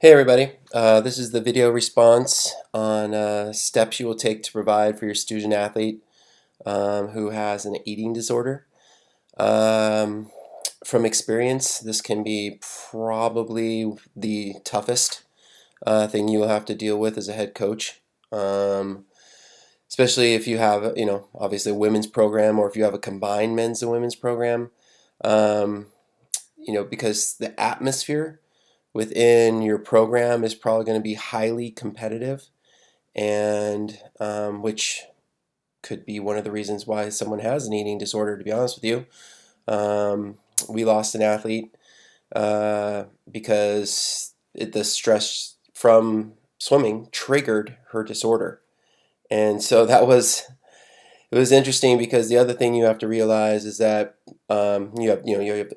Hey everybody, this is the video response on steps you will take to provide for your student athlete who has an eating disorder. Um, from experience, this can be probably the toughest thing you'll have to deal with as a head coach. Especially if you have, obviously a women's program, or if you have a combined men's and women's program. Um, because the atmosphere within your program is probably going to be highly competitive, and which could be one of the reasons why someone has an eating disorder, to be honest with you. We lost an athlete because the stress from swimming triggered her disorder. And so it was interesting, because the other thing you have to realize is that you have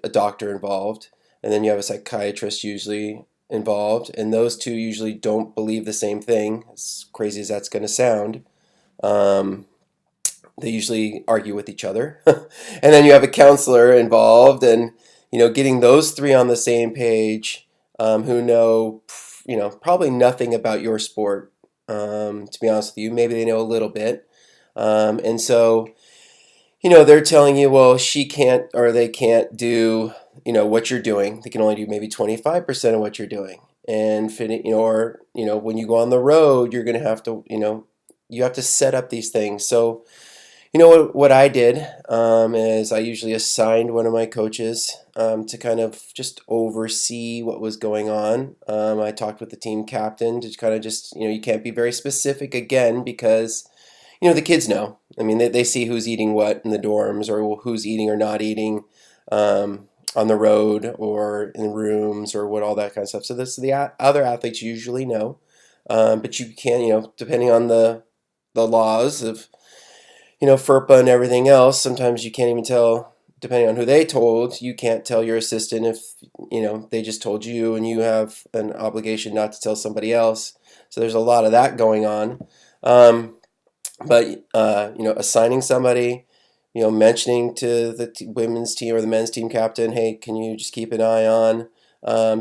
a doctor involved, and then you have a psychiatrist usually involved, and those two usually don't believe the same thing. As crazy as that's going to sound, um, they usually argue with each other, and then you have a counselor involved, and getting those three on the same page, who know probably nothing about your sport. To be honest with you, maybe they know a little bit. And so, they're telling you, well, she can't or they can't do, what you're doing. They can only do maybe 25% of what you're doing. And, when you go on the road, you're going to have to, you have to set up these things. So, what I did is I usually assigned one of my coaches to kind of just oversee what was going on. I talked with the team captain to kind of just, you can't be very specific again, because the kids know. I mean, they see who's eating what in the dorms, or who's eating or not eating on the road or in rooms, or what all that kind of stuff. So the other athletes usually know, but you can, depending on the laws of, FERPA and everything else, sometimes you can't even tell, depending on who they told, you can't tell your assistant if, they just told you, and you have an obligation not to tell somebody else. So there's a lot of that going on. But assigning somebody, mentioning to the women's team or the men's team captain, hey, can you just keep an eye on,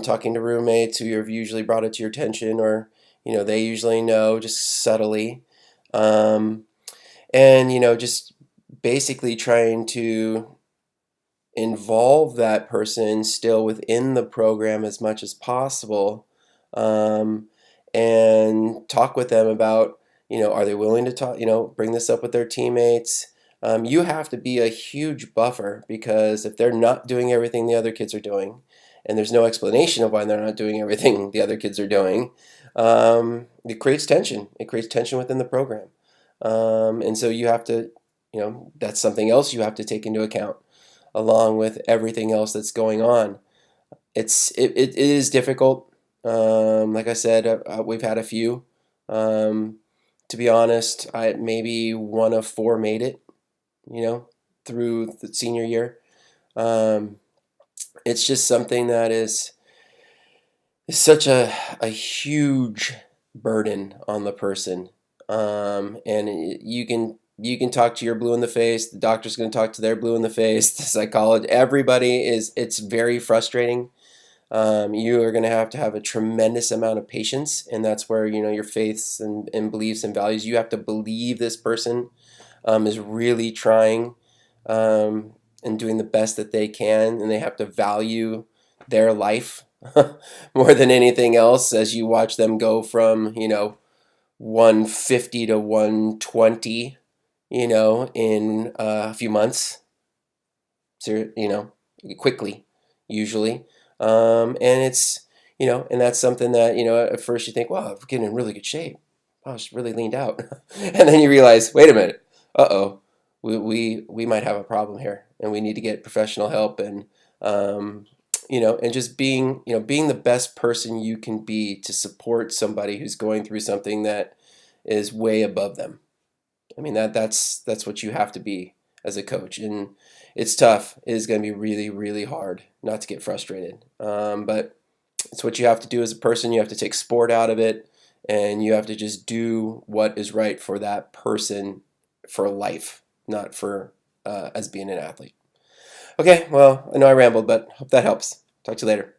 talking to roommates who have usually brought it to your attention, or they usually know, just subtly, and just basically trying to involve that person still within the program as much as possible, and talk with them about, are they willing to talk, bring this up with their teammates. You have to be a huge buffer, because if they're not doing everything the other kids are doing, and there's no explanation of why they're not doing everything the other kids are doing, it creates tension. It creates tension within the program. And so you have to, that's something else you have to take into account, along with everything else that's going on. It is difficult. Like I said, we've had a few. To be honest, maybe one of four made it, through the senior year. It's just something that is such a huge burden on the person. And you can talk to your blue in the face. The doctor's going to talk to their blue in the face. The psychologist, everybody is. It's very frustrating. You are going to have a tremendous amount of patience, and that's where your faiths and beliefs and values. You have to believe this person is really trying and doing the best that they can, and they have to value their life more than anything else, as you watch them go from 150 to 120, in a few months. So, quickly, usually. And it's, and that's something that, at first you think, wow, I'm getting in really good shape. Wow, it's really leaned out. And then you realize, wait a minute, uh-oh, we might have a problem here, and we need to get professional help. And, and just being the best person you can be to support somebody who's going through something that is way above them. I mean, that's what you have to be as a coach. And it's tough. It is going to be really, really hard not to get frustrated. But it's what you have to do as a person. You have to take sport out of it, and you have to just do what is right for that person for life, not for as being an athlete. Okay, well, I know I rambled, but hope that helps. Talk to you later.